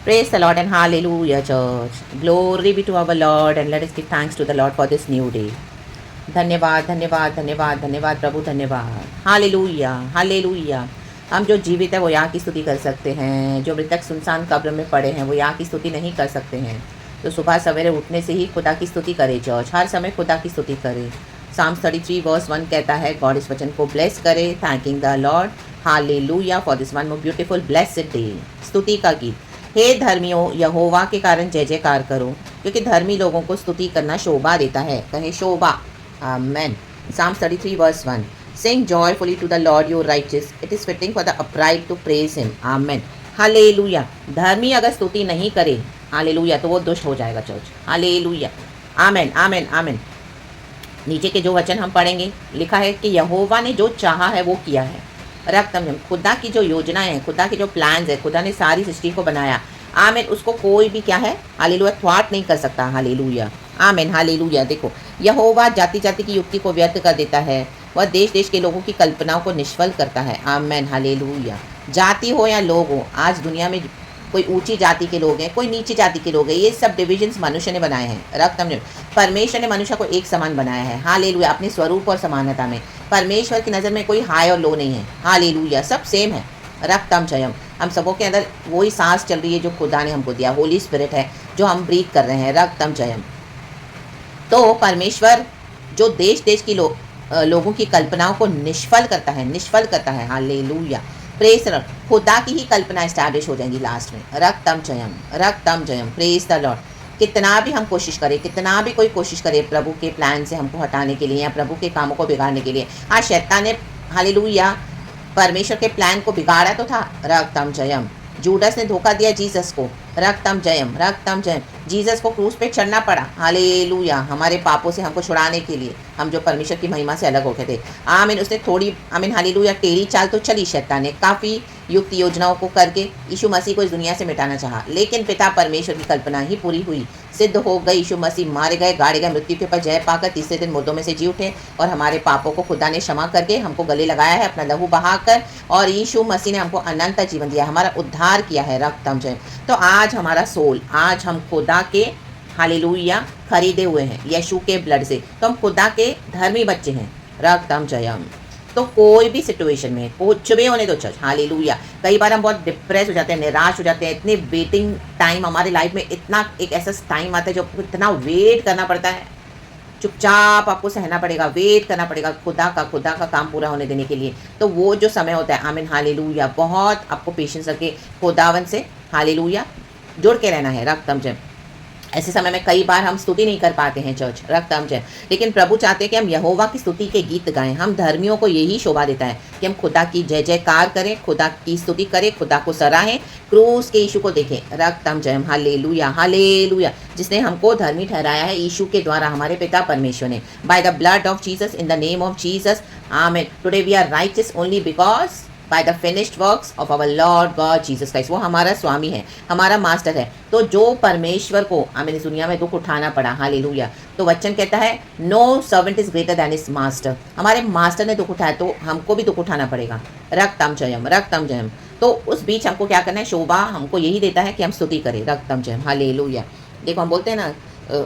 Praise the Lord and hallelujah, church. Glory be to our Lord and let us give thanks to the Lord for this new day. धन्यवाद धन्यवाद धन्यवाद धन्यवाद प्रभु धन्यवाद। Hallelujah hallelujah. हम जो जीवित है वो यहाँ की स्तुति कर सकते हैं, जो मृतक सुनसान कब्र में पड़े हैं वो यहाँ की स्तुति नहीं कर सकते हैं। तो सुबह सवेरे उठने से ही खुदा की स्तुति करे चर्च, हर समय खुदा की स्तुति करे। Psalms 33 वर्स 1 कहता है गॉड इस वचन को ब्लेस करे, thanking the Lord hallelujah for this one more beautiful blessed day. स्तुति का गीत। हे धर्मियों, यहोवा के कारण जय जयकार करो, क्योंकि धर्मी लोगों को स्तुति करना शोभा देता है। कहे शोभा। आमेन। Psalms 33 verse 1. Sing joyfully to the Lord you righteous. It is fitting for the upright to praise him. Amen. Hallelujah. धर्मी अगर स्तुति नहीं करे हालेलुया तो वो दुष्ट हो जाएगा चर्च। हालेलुया। आमेन आमेन आमेन। नीचे के जो वचन हम पढ़ेंगे, लिखा है कि यहोवा ने जो चाहा है वो किया है। रक्तम खुदा की जो योजनाएं हैं, खुदा के जो प्लान्स है, खुदा ने सारी सृष्टि को बनाया। आमेन। उसको कोई भी क्या है हालेलुया थ्वाट नहीं कर सकता। Hallelujah amen hallelujah. देखो, यहोवा जाति जाति की युक्ति को व्यर्थ कर देता है, वह देश देश के लोगों की कल्पनाओं को निष्फल करता है। Amen hallelujah. जाति हो या लोग हो, आज दुनिया में कोई ऊंची जाति के लोग हैं, कोई नीची जाति के लोग हैं, ये सब डिविजन्स मनुष्य ने बनाए हैं। रक्तम परमेश्वर ने मनुष्य को एक समान बनाया है। हालेलुया। अपने स्वरूप और समानता में परमेश्वर की नज़र में कोई हाई और लो नहीं है। हालेलुया। सब सेम है। रक्तम चयम। हम सबों के अंदर वही सांस चल रही है जो खुदा ने हमको दिया, होली स्पिरिट है जो हम ब्रीथ कर रहे हैं। रक्तम चयम। तो परमेश्वर जो देश देश की लोगों की कल्पनाओं को निष्फल करता है, निष्फल करता है। हालेलुया। Praise the lord. खुदा की ही कल्पना एस्टैब्लिश हो जाएंगी लास्ट में। रक्तम जयम रक्तम जयम। Praise the lord. कितना भी हम कोशिश करें, कितना भी कोई कोशिश करे प्रभु के प्लान से हमको हटाने के लिए या प्रभु के कामों को बिगाड़ने के लिए, हाँ शैतान ने हालेलुया परमेश्वर के प्लान को बिगाड़ा तो था। रक्तम जयम। जूडस ने धोखा दिया जीसस को। रक्तम जयम रक्तम जयम। जीसस को क्रूस पे चढ़ना पड़ा। हालेलुया। हमारे पापों से हमको छुड़ाने के लिए, हम जो परमेश्वर की महिमा से अलग हो गए थे। आमीन। उसने थोड़ी आमीन हालेलुया टेढ़ी चाल तो चली शैतान ने, काफ़ी युक्त योजनाओं को करके यीशु मसीह को इस दुनिया से मिटाना चाहा, लेकिन पिता परमेश्वर की कल्पना ही पूरी हुई, सिद्ध हो गई। यीशु मसीह मारे गए, गाड़े गए, मृत्यु के ऊपर जय पाकर तीसरे दिन मुर्दों में से जी उठे और हमारे पापों को खुदा ने क्षमा करके हमको गले लगाया है अपना लहू बहाकर, और यीशु मसीह ने हमको अनंत जीवन दिया, हमारा उद्धार किया है। रक्तम जय। तो आज हमारा सोल, आज हम खुदा के हालेलुया खरीदे हुए हैं यीशु के ब्लड से, तो हम खुदा के धर्मी बच्चे हैं। रक्तम जयम। तो कोई भी सिचुएशन में कुछ भी होने दो चर्च। हालेलुया। कई बार हम बहुत डिप्रेस हो जाते हैं, निराश हो जाते हैं, इतने वेटिंग टाइम हमारे लाइफ में, इतना एक ऐसा टाइम आता है जो इतना वेट करना पड़ता है, चुपचाप आपको सहना पड़ेगा, वेट करना पड़ेगा खुदा का काम पूरा होने देने के लिए। तो वो जो समय होता है आमीन हालेलुया, बहुत आपको पेशेंस रखे खुदावन से हालेलुया जुड़ के रहना है। रक्तम जय। ऐसे समय में कई बार हम स्तुति नहीं कर पाते हैं चर्च। रक्तम जय। लेकिन प्रभु चाहते हैं कि हम यहोवा की स्तुति के गीत गाएं। हम धर्मियों को यही शोभा देता है कि हम खुदा की जय जयकार करें, खुदा की स्तुति करें, खुदा को सराहें, क्रूस के यीशु को देखें। रक्तम जयम हालेलुया हालेलुया। जिसने हमको धर्मी ठहराया है यीशु के द्वारा, हमारे पिता परमेश्वर ने, by the blood of Jesus, in the name of Jesus. Amen. Today we are righteous only because by the finished works of our Lord God Jesus Christ. वो हमारा स्वामी है, हमारा मास्टर है। तो जो परमेश्वर को हमें इस दुनिया में दुख उठाना पड़ा, हालेलुया, तो वचन कहता है no servant is greater than his master. हमारे मास्टर ने दुख उठाया तो हमको भी दुख उठाना पड़ेगा। रक्तम जयम रक्तम जयम। तो उस बीच हमको क्या करना है, शोभा हमको यही देता है कि हम स्तुति करें। रक्तम जयम हालेलुया। देखो हम बोलते हैं ना,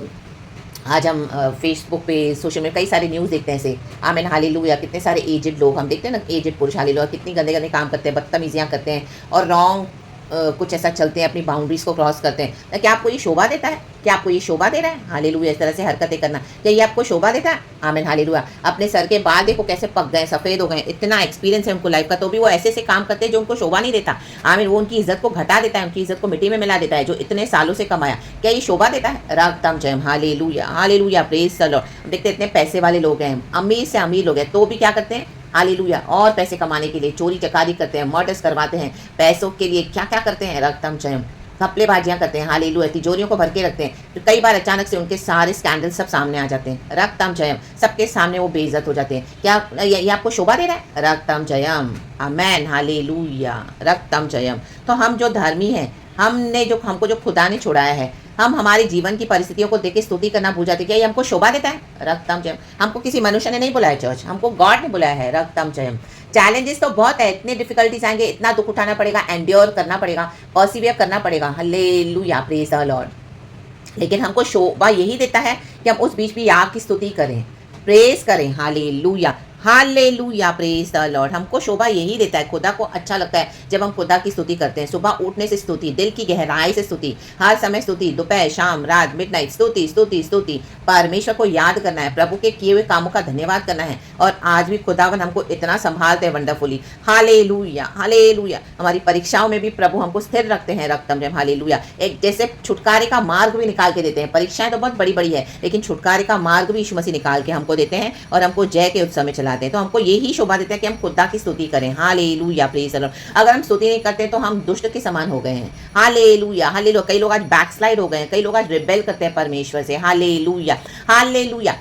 आज हम फेसबुक पे, सोशल मीडिया कई सारे न्यूज़ देखते हैं ऐसे आमीन हालेलुया, कितने सारे एजेड लोग हम देखते हैं ना, एजेड पुरुष हालेलुया कितनी गंदे गंदे काम करते हैं, बदतमीजियाँ करते हैं और रॉन्ग कुछ ऐसा चलते हैं, अपनी बाउंड्रीज को क्रॉस करते हैं। तो क्या आपको ये शोभा देता है? क्या आपको ये शोभा दे रहा है? हालेलुया। इस तरह से हरकतें करना, क्या ये आपको शोभा देता है? आमीन हालेलुया। अपने सर के बाल देखो कैसे पक गए, सफ़ेद हो गए, इतना एक्सपीरियंस है उनको लाइफ का, तो भी वो ऐसे से काम करते हैं जो उनको शोभा नहीं देता। आमीन। वो उनकी इज्जत को घटा देता है, उनकी इज्जत को मिट्टी में मिला देता है, जो इतने सालों से कमाया। क्या ये शोभा देता है? रक्तम जयम hallelujah hallelujah. Praise the lord. देखते इतने पैसे वाले लोग हैं, अमीर से अमीर लोग हैं, तो भी क्या करते हैं हालेलुया, और पैसे कमाने के लिए चोरी चकारी करते हैं, मर्डर्स करवाते हैं, पैसों के लिए क्या क्या करते हैं। रक्तम जयम। घपलेबाजियाँ करते हैं हालेलुया, तिजोरियों को भर के रखते हैं। तो कई बार अचानक से उनके सारे स्कैंडल सब सामने आ जाते हैं। रक्तम जयम। सबके सामने वो बेइज्जत हो जाते हैं। क्या ये आपको शोभा दे रहा है? रक्तम जयम आमेन हालेलुया। रक्तम जयम। तो हम जो धर्मी हैं, हमने जो हमको जो खुदा ने छुड़ाया है, हम हमारे जीवन की परिस्थितियों को देख के स्तुति करना भूल जाते, क्या ये हमको शोभा देता है? रक्तम जयम। हमको किसी मनुष्य ने नहीं बुलाया चर्च, हमको गॉड ने बुलाया है। रक्तम जयम। चैलेंजेस तो बहुत है, इतने डिफिकल्टीज आएंगे, इतना दुख उठाना पड़ेगा, एंड्योर करना पड़ेगा, पर्सिवियर करना पड़ेगा। Hallelujah, praise the Lord. लेकिन हमको शोभा यही देता है कि हम उस बीच भी याद की स्तुति करें, प्रेज करें। Hallelujah, hallelujah, praise the Lord. हमको शोभा यही देता है, खुदा को अच्छा लगता है जब हम खुदा की स्तुति करते हैं। सुबह उठने से स्तुति, दिल की गहराई से स्तुति, हर समय स्तुति, दोपहर शाम रात मिडनाइट स्तुति स्तुति स्तुति। परमेश्वर को याद करना है, प्रभु के किए हुए कामों का धन्यवाद करना है। और आज भी खुदावन हमको इतना संभालते हैं वंडरफुली। Hallelujah, hallelujah. हमारी परीक्षाओं में भी प्रभु हमको स्थिर रखते हैं। रक्तम जयम। हालेलुया। एक जैसे छुटकारे का मार्ग भी निकाल के देते हैं। परीक्षाएं तो बहुत बड़ी बड़ी है, लेकिन छुटकारे का मार्ग भी यीशु मसीह निकाल के हमको देते हैं और हमको जय के उत्सव में चलाते हैं। तो हमको यही शोभा देता है कि हम खुदा की स्तुति करें। Hallelujah, praise the Lord. अगर हम स्तुति नहीं करते तो हम दुष्ट के समान हो गए हैं। Hallelujah, hallelujah. कई लोग आज बैकस्लाइड हो गए हैं, कई लोग आज रिबेल करते हैं परमेश्वर से। Hallelujah, hallelujah.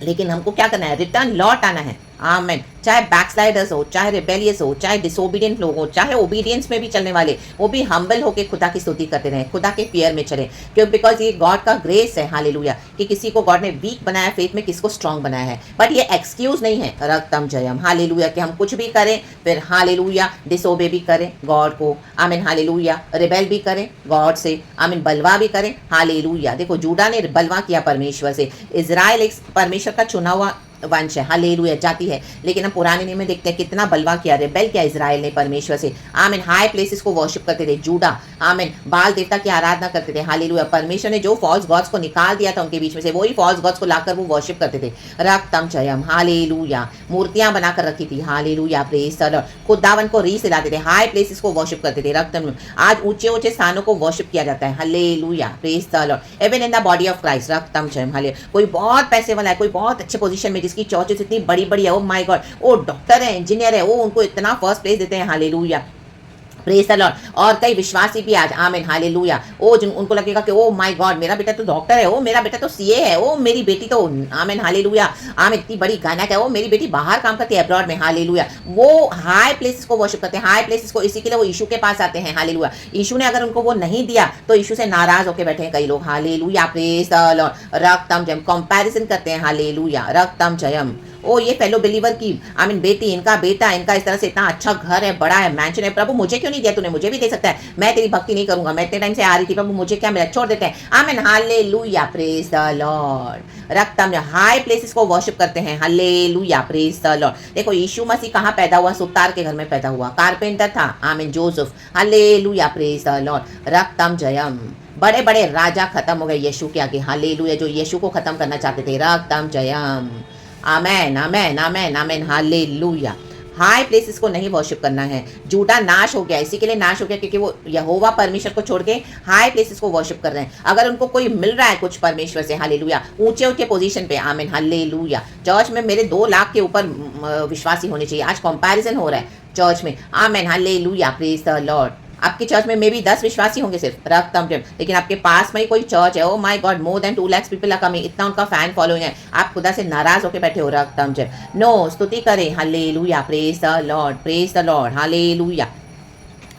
लेकिन हमको क्या करना है? रिटर्न, लौट आना है। आमेन। चाहे बैकस्लाइडर्स हो, चाहे रिबेलियस हो, चाहे डिसोबीडियंट लोग हो, चाहे ओबीडियंस में भी चलने वाले, वो भी हम्बल होकर खुदा की स्तुति करते रहे, खुदा के फियर में चले। क्यों? बिकॉज ये गॉड का ग्रेस है। हालेलुया। कि किसी को गॉड ने वीक बनाया फेथ में, किसको स्ट्रांग बनाया है, बट ये एक्सक्यूज नहीं है। रक्तम जयम। हालेलुया। कि हम कुछ भी करें, फिर हालेलुया डिसोबे भी करें गॉड को। आमीन। हालेलुया। रिबेल भी करें गॉड से। आमीन। बलवा भी करें। हालेलुया। देखो, जूडा ने बलवा किया परमेश्वर से। इजराइल एक परमेश्वर का चुना हुआ वंश है, हालेलुया, जाति है। लेकिन हम पुराने नियम में देखते हैं कितना बलवा किया, रिबेल किया इजराइल ने परमेश्वर से। आमीन। हाई प्लेसेस को वर्शिप करते थे जूडा। आमीन। बाल देवता की आराधना करते थे। हालेलुया। परमेश्वर ने जो फॉल्स गॉड्स को निकाल दिया था उनके बीच में से, वही फॉल्स गॉड्स को लाकर वो वर्शिप करते थे। रक्तम जयम। हालेलुया। मूर्तियां बनाकर रखी थी। Hallelujah, praise the Lord. खुदावन को रीस दिलाते थे, हाई प्लेसेस को वर्शिप करते थे। रक्तम। आज ऊंचे ऊंचे स्थानों को वर्शिप किया जाता है। Hallelujah, praise the lord. Even in the body of Christ. रक्तम जयम। हालेलुया। कोई बहुत पैसे वाला है, कोई बहुत अच्छे पोजीशन में, जिसकी चर्चेस इतनी बड़ी बड़ी है, ओ माय गॉड, वो डॉक्टर है, इंजीनियर है, वो उनको इतना फर्स्ट प्लेस देते हैं। Hallelujah, praise the Lord. और कई विश्वासी भी आज, आमीन, हालेलुया, ओ जिन उनको लगेगा कि ओ माय गॉड, मेरा बेटा तो डॉक्टर है, ओ मेरा बेटा तो सीए है, ओ मेरी बेटी तो, आमीन, हालेलुया, आमीन, इतनी बड़ी गायक है, ओ मेरी बेटी बाहर काम करती है अब्रॉड में। हालेलुया। वो हाई प्लेसेस को वर्शिप करते हैं, हाई प्लेसेस को। इसी के लिए वो यीशु के पास आते हैं। हालेलुया। यीशु ने अगर उनको वो नहीं दिया तो यीशु से नाराज होकर बैठे हैं कई लोग। Hallelujah, praise the lord. रक्तम जयम। कंपैरिजन करते हैं। हालेलुया, रक्तम जयम। ओ ये फेलो बिलीवर की, आमीन, बेटी, इनका बेटा, इनका इस तरह से इतना अच्छा घर है, बड़ा है, मैंशन है, प्रभु मुझे क्यों नहीं दिया तूने? मुझे भी दे सकता है, मैं तेरी भक्ति नहीं करूंगा, मैं इतने टाइम से आ रही थी, प्रभु मुझे क्या मिला? छोड़ देते हैं। Amen, hallelujah, praise the lord. रक्तम हाई प्लेसेस को वर्शिप करते हैं। Hallelujah, praise the lord. देखो, यीशु मसीह कहाँ पैदा हुआ? सुतार के घर में पैदा हुआ, कारपेंटर था। Amen, Joseph. Hallelujah, praise the lord. रक्तम जयम। बड़े बड़े राजा खत्म हो गए यीशु के आगे। हालेलुया। जो यीशु को खत्म करना चाहते थे। रक्तम जयम। आमेन, आमेन, आमेन, आमेन, हालेलुया। हाई प्लेसेस को नहीं वर्शिप करना है। जूडा नाश हो गया, इसी के लिए नाश हो गया क्योंकि वो यहोवा परमेश्वर को छोड़ के हाई प्लेसेस को वर्शिप कर रहे हैं। अगर उनको कोई मिल रहा है कुछ परमेश्वर से, हालेलुया, ऊंचे ऊंचे पोजीशन पे, आमीन, हालेलुया। चर्च में मेरे 2 लाख के ऊपर विश्वासी होने चाहिए। आज कंपैरिजन हो रहा है चर्च में। आमीन, हालेलुया, प्रेज द लॉर्ड। आपकी चर्च में मे भी 10 विश्वासी होंगे सिर्फ, रक्तम जयम, लेकिन आपके पास में ही कोई चर्च है, oh my God, more than 2 lakhs people are coming, इतना उनका फैन फॉलोइंग है, आप खुदा से नाराज होकर बैठे हो। रक्तम जयम। नो, स्तुति करें। Hallelujah, praise the Lord, praise the Lord, hallelujah.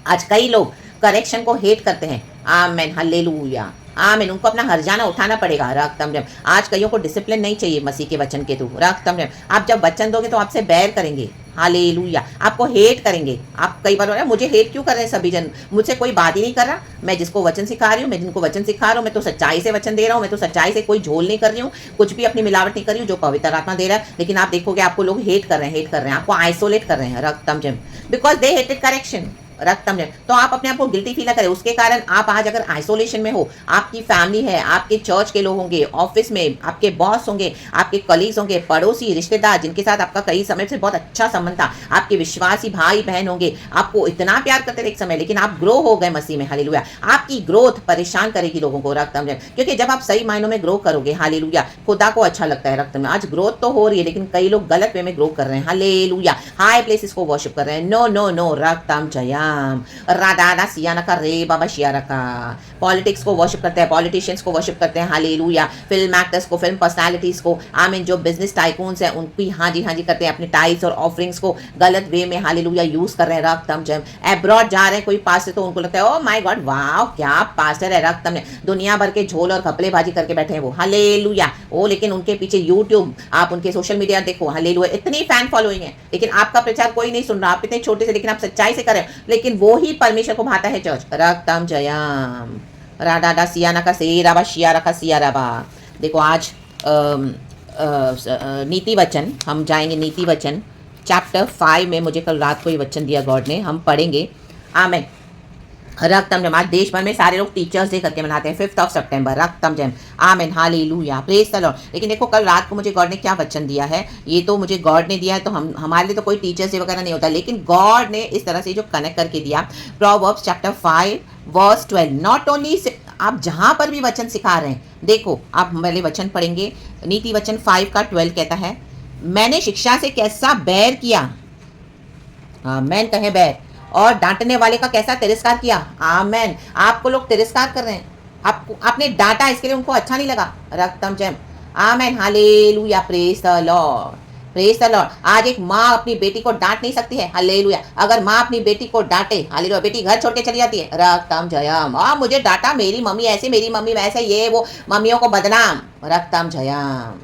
आज कई लोग करेक्शन को हेट करते हैं। आमेन, हालेलुया, आमीन। उनको अपना हर्जाना उठाना पड़ेगा। रक्तम जयम। आज कईयों को डिसिप्लिन नहीं चाहिए मसीह के वचन के थ्रू। रक्तम जयम। आप जब वचन दोगे तो आपसे बैर करेंगे। हालेलुया। आपको हेट करेंगे। आप कई बार बोल रहे हैं मुझे हेट क्यों कर रहे हैं सभी जन, मुझसे कोई बात ही नहीं कर रहा, मैं जिसको वचन सिखा रही हूँ, मैं जिनको वचन सिखा रहा हूँ, मैं तो सच्चाई से वचन दे रहा हूँ, मैं तो सच्चाई से कोई झोल नहीं कर रही हूँ, कुछ भी अपनी मिलावट नहीं कर रही हूँ, जो पवित्र आत्मा दे रहा है। लेकिन आप देखोगे आपको लोग हेट कर रहे हैं, हेट कर रहे हैं, आपको आइसोलेट कर रहे हैं। रक्तम जयम। Because they hated correction. रक्तम जयम। तो आप अपने आप को गिल्टी फील करें, उसके कारण आप आज अगर आइसोलेशन में हो, आपकी फैमिली है, आपके चर्च के लोग होंगे, ऑफिस में आपके बॉस होंगे, आपके कलीग्स होंगे, पड़ोसी, रिश्तेदार जिनके साथ आपका कई समय से बहुत अच्छा संबंध था, आपके विश्वासी भाई बहन होंगे, आपको इतना प्यार करते थे एक समय, लेकिन आप ग्रो हो गए मसीह में। हालेलुया। आपकी ग्रोथ परेशान करेगी लोगों को। रक्तम जयम। क्योंकि जब आप सही मायनों में ग्रो करोगे, हालेलुया, खुदा को अच्छा लगता है। रक्तम में आज ग्रोथ तो हो रही है, लेकिन कई लोग गलत वे में ग्रो कर रहे हैं। हालेलुया। हाई प्लेसेस को वर्शिप कर रहे हैं। नो नो नो, रक्तम जयम। जयम। राधा सियाना का रे बाबा शियारा का। पॉलिटिक्स को वर्शिप करते हैं, पॉलिटिशियंस को वर्शिप करते हैं, हालेलुया। फिल्म एक्टर्स को, फिल्म पर्सनालिटीज को, आमीन, जो बिजनेस टाइकून्स हैं उनकी हाँ जी करते हैं, अपने टाइप्स और ऑफरिंग्स को गलत वे में हालेलुया यूज कर रहे हैं। रक्तम जयम। एब्रॉड जा रहे हैं कोई पास्टर तो उनको लगता है ओ माय गॉड वाह क्या पास्टर है, रक्तम ने दुनिया भर के झोल और घपलेबाजी करके बैठे हैं वो, हालेलुया। ओ लेकिन उनके पीछे यूट्यूब, आप उनके सोशल मीडिया देखो, हालेलुया, इतनी फैन फॉलोइंग है, लेकिन आपका प्रचार कोई नहीं सुन रहा। आप इतने छोटे से, लेकिन आप सच्चाई से करें, लेकिन वो ही परमेश्वर को भाता है चर्च। रक्तम जयम। राडा सियाना का सेराबा शियारा का सियाराबा। देखो आज नीति वचन, हम जाएंगे नीति वचन चैप्टर 5 में। मुझे कल रात को ये वचन दिया गॉड ने, हम पढ़ेंगे। आमेन। रक्तम जयम। आज देश भर में सारे लोग टीचर्स डे करके मनाते हैं 5 सितंबर। रक्तम जयम। Amen, hallelujah, praise the Lord. लेकिन देखो कल रात को मुझे गॉड ने क्या वचन दिया है, ये तो मुझे गॉड ने दिया है, तो हमारे लिए तो कोई टीचर्स डे वगैरह नहीं होता, लेकिन गॉड ने इस तरह से जो कनेक्ट करके दिया। Proverbs chapter 5 verse 12। Not only आप जहां पर भी वचन सिखा रहे हैं, देखो आप पहले वचन पढ़ेंगे। नीति वचन 5 का 12 कहता है, मैंने शिक्षा से कैसा बैर किया, आमेन कहे बैर, और डांटने वाले का कैसा तिरस्कार किया। आमेन। आपको लोग तिरस्कार कर रहे हैं, आपने डांटा, इसके लिए उनको अच्छा नहीं लगा। रक्तम जयम। Amen, hallelujah, praise the Lord, praise the lord. आज एक माँ अपनी बेटी को डांट नहीं सकती है, हालेलुया। अगर माँ अपनी बेटी को डांटे, हालेलुया, बेटी घर छोड़ के चली जाती है। रक्तम जयम। मुझे डांटा, मेरी मम्मी ऐसे, मेरी मम्मी वैसे, ये वो, मम्मियों को बदनाम। रक्तम जयम,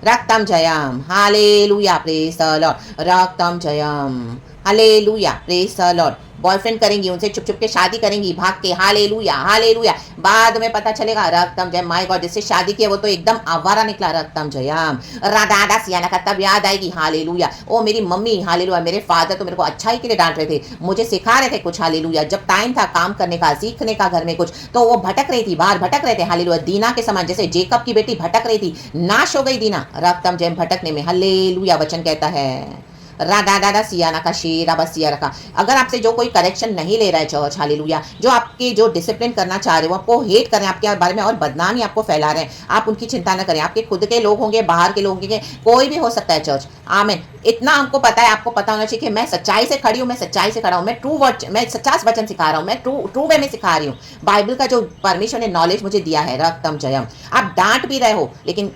रक्तम जयम, हालेलुया, प्रेज द लॉर्ड। रक्तम जयम, hallelujah, praise the lord. Boyfriend करेंगी, उनसे छुप छुप के शादी करेंगी भाग के, हालेलुया, हालेलुया। बाद में पता चलेगा, रक्तम जयम, माय गॉड, जिससे शादी किया वो तो एकदम आवारा निकला। रक्तम जयम। राधा सियाना का तब याद आएगी, हालेलुया, ओ मेरी मम्मी, हालेलुया, मेरे फादर तो मेरे को अच्छाई के लिए डांट रहे थे, मुझे सिखा रहे थे कुछ, हालेलुया। जब टाइम था काम करने का, सीखने का घर में कुछ, तो वो भटक रही थी, बाहर भटक रहे थे, हालेलुया। दीना के समान, जैसे जेकब की बेटी भटक रही थी, नाश हो गई दीना। रक्तम जयम, भटकने में, हालेलुया, वचन कहता है। राधा सियाना का शेरा बसिया रखा। अगर आपसे जो कोई करेक्शन नहीं ले रहा है चर्च, हालेलुया, जो आपके जो डिसिप्लिन करना चाह रहे हो, आपको हेट करें आपके बारे में और बदनामी आपको फैला रहे हैं, आप उनकी चिंता न करें। आपके खुद के लोग होंगे, बाहर के लोग होंगे, कोई भी हो सकता है चर्च। आमीन। इतना हमको पता है, आपको पता होना चाहिए कि मैं सच्चाई से खड़ी हूँ, मैं सच्चाई से खड़ा हूँ, मैं ट्रू वर्ड, मैं सच्चा वचन सिखा रहा हूँ, मैं ट्रू वे में सिखा रही हूँ। बाइबल का जो परमेश्वर ने नॉलेज मुझे दिया है। रक्तम जयम। आप डांट भी रहे हो, लेकिन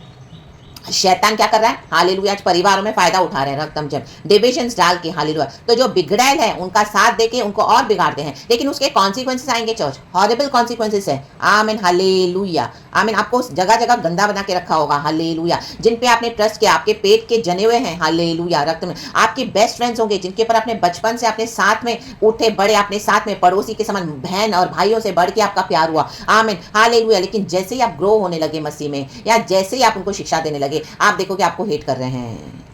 शैतान क्या कर रहा है, हालेलुया, आज परिवारों में फायदा उठा रहे हैं। रक्तम जयम। डिविजन्स डाल के, हालेलुया। तो जो बिगड़ैल है उनका साथ देके उनको और बिगाड़ते हैं, लेकिन उसके कॉन्सिक्वेंसेस आएंगे चर्च, हॉरिबल कॉन्सिक्वेंसेस है। आमीन, हालेलुया, आमीन। आपको जगह जगह गंदा बना के रखा होगा, हालेलुया। जिन पे आपने ट्रस्ट किया, आपके पेट के जने हुए हैं, हालेलुया। रक्त में आपके बेस्ट फ्रेंड्स होंगे, जिनके पर आपने बचपन से अपने साथ में उठे बड़े, अपने साथ में पड़ोसी के समान, बहन और भाइयों से बढ़ के आपका प्यार हुआ। आमीन, हालेलुया। लेकिन जैसे ही आप ग्रो होने लगे मसीह में, या जैसे ही आप उनको शिक्षा देने लगे, आप देखो कि आपको हेट कर रहे हैं,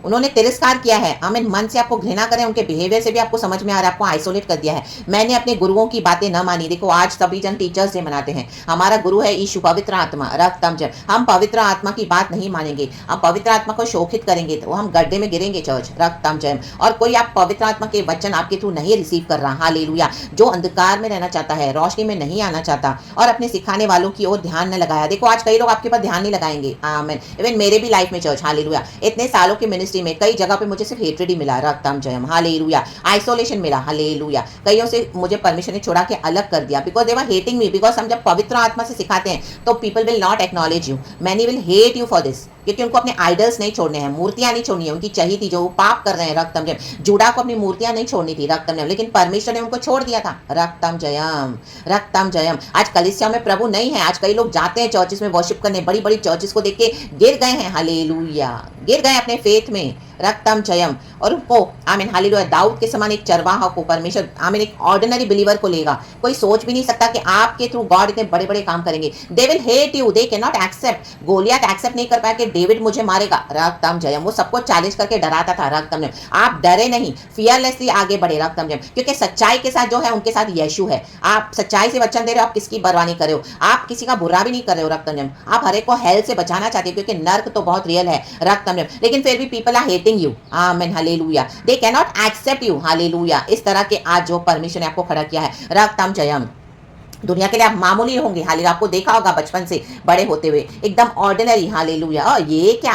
उन्होंने तिरस्कार किया है। आमीन। मन से आपको घृणा करें, उनके बिहेवियर से भी आपको समझ में आ रहा है, आपको आइसोलेट कर दिया है। मैंने अपने गुरुओं की बातें न मानी। देखो आज सभी जन टीचर्स डे मनाते हैं, हमारा गुरु है यीशु, पवित्र आत्मा। रक्तम जयम। हम पवित्र आत्मा की बात नहीं मानेंगे, हम पवित्र आत्मा को शोषित करेंगे तो हम गड्ढे में गिरेंगे चर्च। रक्तम जयम। और कोई आप पवित्र आत्मा के वचन आपके थ्रू नहीं रिसीव कर रहा, हालेलुया, जो अंधकार में रहना चाहता है, रोशनी में नहीं आना चाहता, और अपने सिखाने वालों की ओर ध्यान न लगाया। देखो आज कई लोग आपके पास ध्यान नहीं लगाएंगे। आमीन। इवन मेरे भी लाइफ में चर्च, हालेलुया, इतने सालों की मिनिस्ट्री में कई जगह पे मुझे सिर्फ हेट्रेड ही मिला। रक्तम जयम, हालेलुया। आइसोलेशन मिला, हालेलुया। कईयों से मुझे परमिशन ने छोड़ा के अलग कर दिया, because they were hating me. Because हम जब पवित्र आत्मा से सिखाते हैं तो people will not acknowledge you, many will hate you for this, क्योंकि उनको अपने आइडल्स नहीं छोड़ने हैं, मूर्तियां नहीं छोड़नी है, उनकी चाहिए थी जो वो पाप कर रहे हैं। रक्तम जयम। जूडा को अपनी मूर्तियां नहीं छोड़नी थी, रक्तम जयम, लेकिन परमेश्वर ने उनको छोड़ दिया था। रक्तम जयम, रक्तम जयम। आज कलीसिया में प्रभु नहीं है। आज कई लोग जाते हैं चर्चिस में वर्शिप करने, बड़ी बड़ी चर्चिस को देख के गिर गए हैं, हालेलुया, गिर गए अपने फेथ में। रक्तम जयम। और उनको, आमीन, हालेलुया, दाऊद के समान एक चरवाहा को परमेश्वर, आमीन, एक ऑर्डिनरी बिलीवर को लेगा। कोई सोच भी नहीं सकता कि आपके थ्रू गॉड इतने बड़े बड़े काम करेंगे। They will hate you, they can not accept. Goliath accept नहीं कर पाया कि डेविड मुझे मारेगा। रक्तम जयम। वो सबको चैलेंज करके डराता था। रक्तम जयम। आप डरे नहीं, फियरलेसली आगे बढ़े। रक्तम जयम। क्योंकि सच्चाई के साथ जो है उनके साथ यीशु है। आप सच्चाई से वचन दे रहे हो, आप किसकी परवाह नहीं कर रहे हो, आप किसी का बुरा भी नहीं कर रहे हो। रक्तम जयम। आप हर एक को हेल से बचाना चाहते हो, क्योंकि नर्क तो बहुत रियल है। रक्तम जयम। लेकिन फिर भी people are hating you. Amen, hallelujah, they can not accept you, hallelujah. इस तरह के आज जो परमेश्वर ने आपको खड़ा किया है। रक्तम जयम। दुनिया के लिए आप मामूली होंगे, हालेलुया। आपको देखा होगा बचपन से बड़े होते हुए एकदम ऑर्डिनरी, हालेलुया। और ये क्या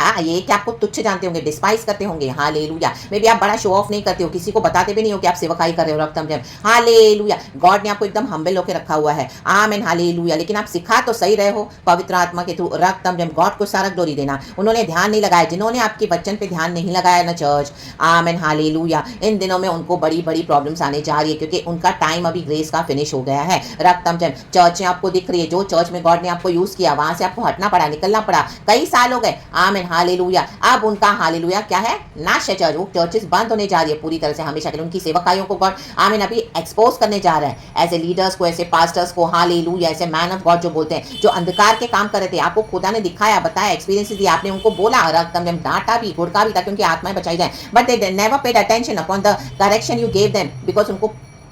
आपको तुच्छ जानते होंगे, डिस्पाइस करते होंगे, हालेलुया। मे बी आप बड़ा शो ऑफ नहीं करते हो, किसी को बताते भी नहीं हो कि आप सेवकाई कर रहे हो, रक्तम जम, हालेलुया। गॉड ने आपको एकदम हम्बल होकर रखा हुआ है, आमीन, हालेलुया। लेकिन आप सिखा तो सही रहे हो पवित्र आत्मा के थ्रू, रक्तम जम। गॉड को सारा ग्लोरी देना। उन्होंने ध्यान नहीं लगाया, जिन्होंने आपके वचन पे ध्यान नहीं लगाया ना चर्च, आमीन, हालेलुया, इन दिनों में उनको बड़ी बड़ी प्रॉब्लम्स आने जा रही है, क्योंकि उनका टाइम अभी ग्रेस का फिनिश हो गया है, रक्तम जम। चर्चें आपको दिख रही है, जो चर्च में गॉड ने आपको यूज किया वहां से आपको हटना पड़ा, निकलना पड़ा, कई साल हो गए, आमीन, हालेलुया। अब उनका हालेलुया क्या है, नाश है चर्च, वो चर्चेस बंद होने जा रही है पूरी तरह से, हमेशा के लिए। उनकी सेवकाइयों को गॉड, आमीन, अभी एक्सपोज करने जा रहा है, ऐसे लीडर्स को, ऐसे पास्टर्स को, हालेलुया, ऐसे मैन ऑफ गॉड जो बोलते हैं, जो अंधकार के काम कर रहे थे, आपको खुदा ने दिखाया, बताया, एक्सपीरियंस दिया, आपने उनको बोला, रक्तम जम, डांटा भी, घुड़का भी, ताकि उनकी आत्माएं बचाई जाए, but they never paid attention upon the correction you gave them, because उनको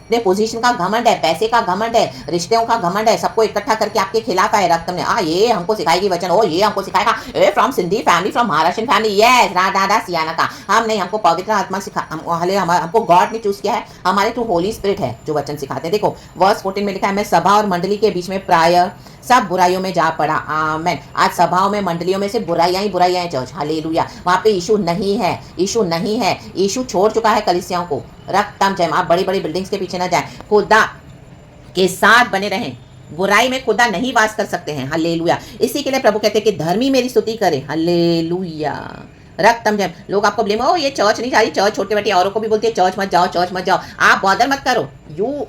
अपने पोजीशन का घमंड है, पैसे का घमंड है, रिश्तों का घमंड है, सबको इकट्ठा करके आपके खिलाफ है, रक्तम ने, ये हमको सिखाएगी वचन, ओ ये हमको सिखाएगा, a from Sindhi family, from Maharashtra family, yes, राधा सियाना का, हम नहीं, हमको पवित्र आत्मा सिखा, हमको गॉड ने चूज किया है, हमारे थ्रू होली स्पिरिट है जो वचन सिखाते हैं। देखो वर्स 14 में लिखा है, मैं सभा और मंडली के बीच में प्राय सब बुराइयों में जा पड़ा, आमेन। आज सभाओं में, मंडलियों में से बुराइयां ही बुराइयां हैं चर्च, हालेलुया। वहां पे यीशु नहीं है, यीशु नहीं है, यीशु छोड़ चुका है कलीसियाओं को, रक्तम जय। आप बड़ी बड़ी बिल्डिंग्स के पीछे ना जाए, खुदा के साथ बने रहें, बुराई में खुदा नहीं वास कर सकते हैं, हालेलुया। इसी के लिए प्रभु कहते हैं कि धर्मी मेरी स्तुति करे, हालेलुया, रक्तम जय। लोग आपको ब्लेम, ओ ये चर्च नहीं जा रही, चर्च छोटे बैठे, औरों को भी बोलती है चर्च मत जाओ, चर्च मत जाओ, आप बॉदर मत करो,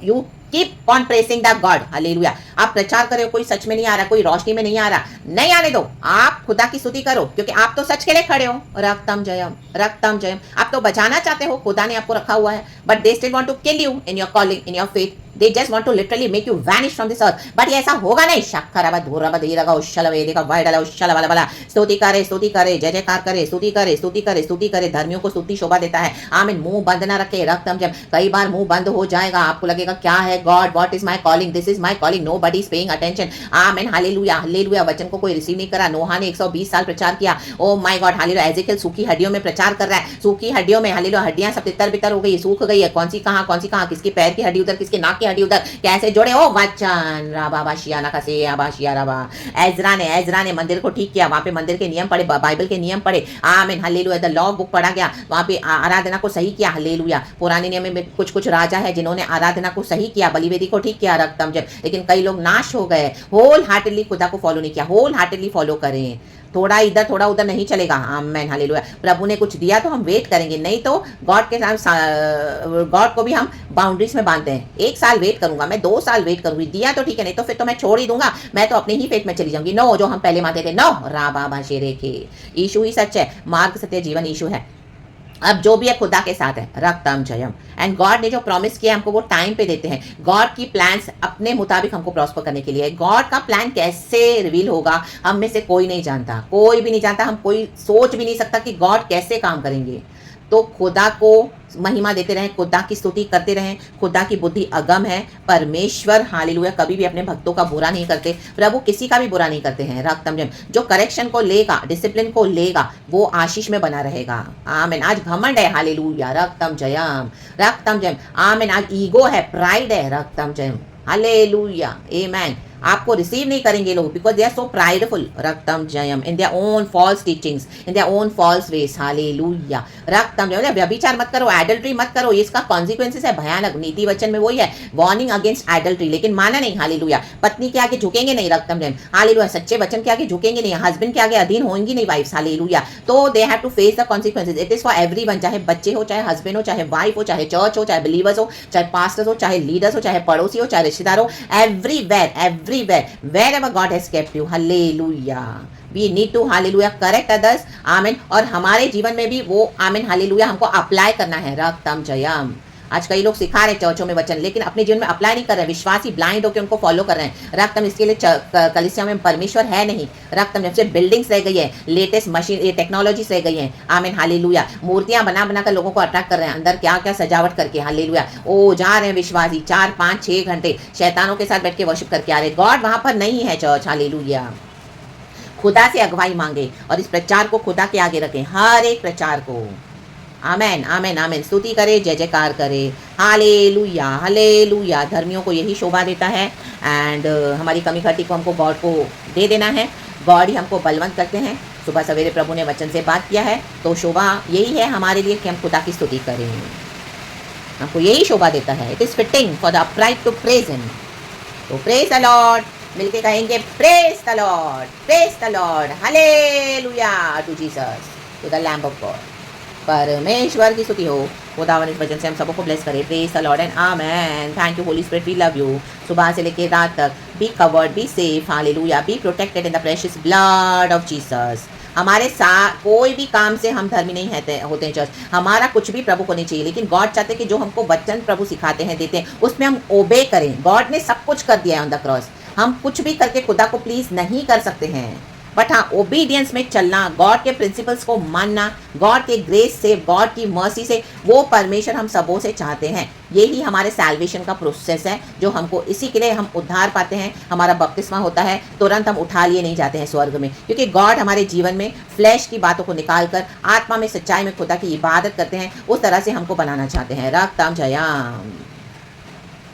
you keep on pressing the God, hallelujah. आप प्रचार करो, कोई सच में नहीं आ रहा, कोई रोशनी में नहीं आ रहा, नहीं आने दो, आप खुदा की स्तुति करो, क्योंकि आप तो सच के लिए खड़े हो, रक्तम जयम, रक्तम जयम। आप तो बचाना चाहते हो, खुदा ने आपको रखा हुआ है, but they still want to kill you in your calling, in your faith, they just want to literally make you vanish from this earth, but ये ऐसा होगा नहीं, शक्करबा धूरबा देरगा उशलवे देखा वाइडला उशला वाला वाला, स्तुति करे, जय जयकार करे, स्तुति करे, धर्मियों को स्तुति शोभा देता है, आमीन। मुंह बंद ना रखे, रक्तम जब, कई बार मुंह बंद हो जाएगा, आपको लगेगा क्या है God, what is my calling, this is my calling, nobody is paying attention, आमीन, हालेलुया, हालेलुया। वचन को कोई रिसीव नहीं करा, नोहा ने 120 साल प्रचार किया, ओ माय गॉड, हालेलुया। एजेकियल सूखी हड्डियों में प्रचार कर रहा है, सूखी हड्डियों में, हालेलुया, हड्डियां सब तितर बितर हो गई, सूख गई है, कौन सी कहां, किसकी पैर की हड्डी उधर, किसकी नाक की हड्डी उधर, कैसे जोड़े, ओ वचन राबा शियाना का से आबा शिया राबा। एजरा ने मंदिर को ठीक किया, वहां पे मंदिर के नियम पढ़े, बाइबल के नियम पढ़े, आमीन, हालेलुया। द लॉ बुक पढ़ा गया, वहां पे आराधना को सही किया, हालेलुया। पुराने नियम में कुछ राजा है जिन्होंने आराधना को सही किया, बलिवेदी को ठीक किया, रक्तम जब, लेकिन कई लोग नाश हो गए, होल हार्टेडली खुदा को फॉलो नहीं किया, होल हार्टेडली फॉलो करें, थोड़ा इधर थोड़ा उधर नहीं चलेगा, आमीन, हालेलुया। प्रभु ने कुछ दिया तो हम वेट करेंगे, नहीं तो गॉड के साथ, गॉड को भी हम बाउंड्रीज में बांधते हैं, 1 साल वेट करूंगा मैं, 2 साल वेट करूंगी, दिया तो ठीक है, नहीं तो फिर तो मैं छोड़ ही दूंगा, मैं तो अपने ही फेथ में चली जाऊंगी, नो, जो हम पहले मानते थे, नो, रा बाबा शेरे के, यीशु ही सच है, मार्ग सत्य जीवन यीशु है। अब जो भी है खुदा के साथ है, रक्तम जयम। एंड गॉड ने जो प्रॉमिस किया हमको वो टाइम पे देते हैं, गॉड की प्लान्स अपने मुताबिक हमको प्रॉस्पर करने के लिए। गॉड का प्लान कैसे रिवील होगा हम में से कोई नहीं जानता, कोई भी नहीं जानता, हम कोई सोच भी नहीं सकता कि गॉड कैसे काम करेंगे। तो खुदा को महिमा देते रहें, खुदा की स्तुति करते रहें, खुदा की बुद्धि अगम है, परमेश्वर हालेलुया कभी भी अपने भक्तों का बुरा नहीं करते, प्रभु किसी का भी बुरा नहीं करते हैं, रक्तम जम। जो करेक्शन को लेगा, डिसिप्लिन को लेगा, वो आशीष में बना रहेगा, आमीन। आज घमंड है, हालेलुया, रक्तम जयम, रक्तम जयम, आमीन। आज ईगो है, प्राइड है, रक्तम जयम, हालेलुया, आमीन। आपको रिसीव नहीं करेंगे लोग, because they are so prideful, रक्तम जयम, in their own false teachings, in their own false ways, hallelujah, रक्तम जयम। व्यभिचार मत करो, एडल्ट्री मत करो, इसका कॉन्सिक्वेंसेस है भयानक, नीति वचन में वही है, वार्निंग अगेंस्ट एडल्ट्री, लेकिन माना नहीं, हालेलुया। पत्नी के आगे झुकेंगे नहीं, रक्तम जयम, हालेलुया। सच्चे वचन के आगे झुकेंगे नहीं, हस्बैंड के आगे अधीन होंगी नहीं वाइफ्स, हालेलुया। तो they have to face the consequences, it is for everyone, चाहे बच्चे हो, चाहे हस्बैंड हो, चाहे वाइफ हो, चाहे चर्च हो, चाहे बिलीवर्स हो, चाहे पास्टर्स हो, चाहे लीडर्स हो, चाहे पड़ोसी हो, चाहे रिश्तेदार हो, everywhere, wherever God has kept you, hallelujah. We need to, hallelujah, correct others, amen. और हमारे जीवन में भी वो, आमीन, हालेलुया, हमको अप्लाई करना है, रक्तम जयम। आज कई लोग सिखा रहे चर्चों में वचन, लेकिन अपने जीवन में अप्लाई नहीं कर रहे हैं, विश्वासी ब्लाइंड होकर उनको फॉलो कर रहे हैं, रक्तम। इसके लिए कलीसिया में परमेश्वर है नहीं, रक्तम। जब से बिल्डिंग्स रह गई है, लेटेस्ट मशीन, ये टेक्नोलॉजीज रह गई हैं, आमीन, हालेलुया। मूर्तियां बना बना कर लोगों को अट्रैक्ट कर रहे हैं, अंदर क्या क्या सजावट करके, हालेलुया। ओ जा रहे हैं विश्वासी 4, 5, 6 घंटे शैतानों के साथ बैठ के वर्शिप करके आ रहे, गॉड वहां पर नहीं है चर्च, हालेलुया। खुदा से अगुवाई मांगे और इस प्रचार को खुदा के आगे रखें, हर एक प्रचार को, आमेन आमेन आमेन। स्तुति करे, जय जयकार करे। Hallelujah hallelujah. धर्मियों को यही शोभा देता है एंड हमारी कमी खटी को हमको गॉड को दे देना है। गॉड ही हमको बलवंत करते हैं। सुबह सवेरे प्रभु ने वचन से बात किया है, तो शोभा यही है हमारे लिए कि हम खुदा की स्तुति करें। हमको यही शोभा देता है। It is fitting for the upright to praise him. तो प्रेज द लॉर्ड, मिलके कहेंगे praise the Lord, praise the Lord, hallelujah to Jesus, to the lamb of God. परमेश्वर की स्तुति हो। खुदावन इस वचन से हम सबको ब्लेस करें। Praise the Lord and amen. Thank you Holi spirit, we love you. सुबह से लेकर रात तक be covered, be safe, hallelujah, be protected in the precious blood of Jesus. हमारे साथ कोई भी काम से हम धर्मी नहीं होते हैं चर्च। हमारा कुछ भी प्रभु को नहीं चाहिए, लेकिन गॉड चाहते हैं कि जो हमको वचन प्रभु सिखाते हैं, देते हैं, उसमें हम ओबे करें। गॉड ने सब कुछ कर दिया है ऑन द क्रॉस। हम कुछ भी करके खुदा को प्लीज नहीं कर सकते हैं, बट हाँ ओबीडियंस में चलना, गॉड के प्रिंसिपल्स को मानना, गॉड के ग्रेस से, गॉड की मर्सी से, वो परमेश्वर हम सबों से चाहते हैं। यही हमारे सैल्वेशन का प्रोसेस है, जो हमको इसी के लिए हम उद्धार पाते हैं। हमारा बपतिस्मा होता है, तुरंत हम उठा लिए नहीं जाते हैं स्वर्ग में, क्योंकि गॉड हमारे जीवन में फ्लैश की बातों को निकाल कर आत्मा में सच्चाई में खुदा की इबादत करते हैं। उस तरह से हमको बनाना चाहते हैं। रक्तम जयाम,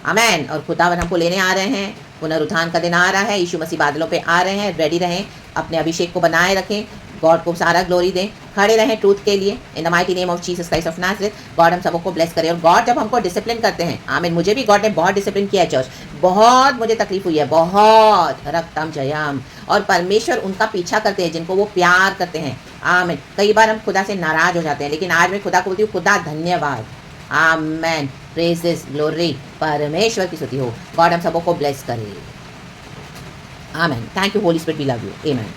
आमेन। और खुदावन हमको लेने आ रहे हैं। पुनरुत्थान का दिन आ रहा है। यीशु मसीह बादलों पे आ रहे हैं। रेडी रहें, अपने अभिषेक को बनाए रखें, गॉड को सारा ग्लोरी दें, खड़े रहें ट्रूथ के लिए। In the mighty name of Jesus Christ of Nazareth. God हम सबको ब्लेस करे। और गॉड जब हमको डिसिप्लिन करते हैं, आमीन। मुझे भी गॉड ने बहुत डिसिप्लिन किया है चर्च, बहुत मुझे तकलीफ हुई है, बहुत। रक्तम जयाम। और परमेश्वर उनका पीछा करते हैं जिनको वो प्यार करते हैं, आमीन। कई बार हम खुदा से नाराज हो जाते हैं, लेकिन आज मैं खुदा को बोलती हूँ, खुदा धन्यवाद, आमेन, प्रेजेस, ग्लोरी, परमेश्वर की स्तुति हो। गॉड हम सबको ब्लेस करे, amen. Thank you Holi spirit, we love you, amen.